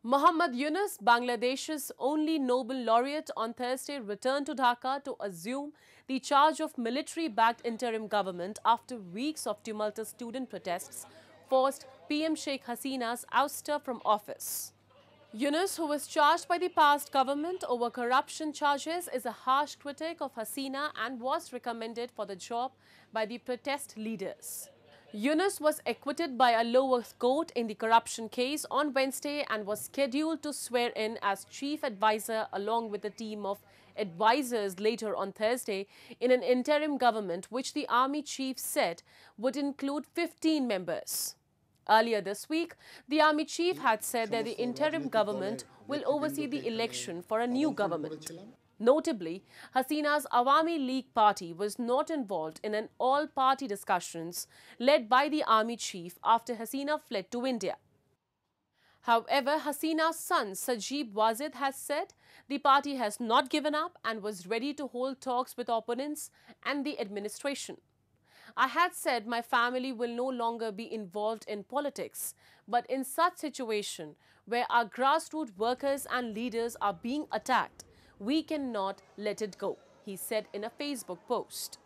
Muhammad Yunus, Bangladesh's only Nobel laureate, on Thursday returned to Dhaka to assume the charge of military-backed interim government after weeks of tumultuous student protests forced PM Sheikh Hasina's ouster from office. Yunus, who was charged by the past government over corruption charges, is a harsh critic of Hasina and was recommended for the job by the protest leaders. Yunus was acquitted by a lower court in the corruption case on Wednesday and was scheduled to swear in as chief advisor along with a team of advisors later on Thursday in an interim government which the army chief said would include 15 members. Earlier this week, the army chief had said that the interim government will oversee the election for a new government. Notably, Hasina's Awami League party was not involved in an all-party discussions led by the army chief after Hasina fled to India. However, Hasina's son Sajib Wazid has said the party has not given up and was ready to hold talks with opponents and the administration. I had said my family will no longer be involved in politics, but in such situation where our grassroots workers and leaders are being attacked, we cannot let it go, he said in a Facebook post.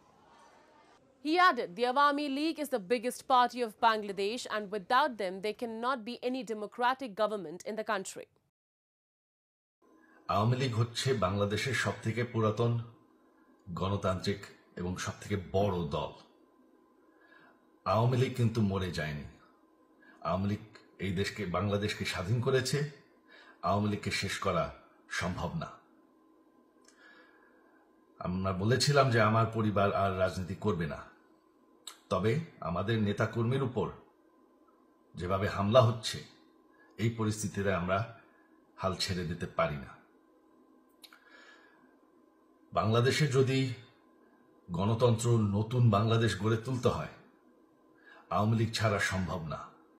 He added, the Awami League is the biggest party of Bangladesh and without them there cannot be any democratic government in the country. Awami League হচ্ছে বাংলাদেশের সবথেকে পুরাতন গণতান্ত্রিক এবং সবথেকে বড় দল। আওয়ামী লীগ কিন্তু মরে যায়নি। আওয়ামী লীগ এই দেশকে বাংলাদেশকে স্বাধীন করেছে। আওয়ামী লীগকে শেষ করা সম্ভব না। আমরা বলেছিলাম যে আমার পরিবার আর রাজনীতি করবে না, তবে আমাদের নেতাকর্মীর উপর যেভাবে হামলা হচ্ছে এই পরিস্থিতিতে আমরা হাল ছেড়ে দিতে পারি না। বাংলাদেশে যদি গণতন্ত্র নতুন বাংলাদেশ গড়ে তুলতে হয়, আওয়ামী লীগ ছাড়া সম্ভব না।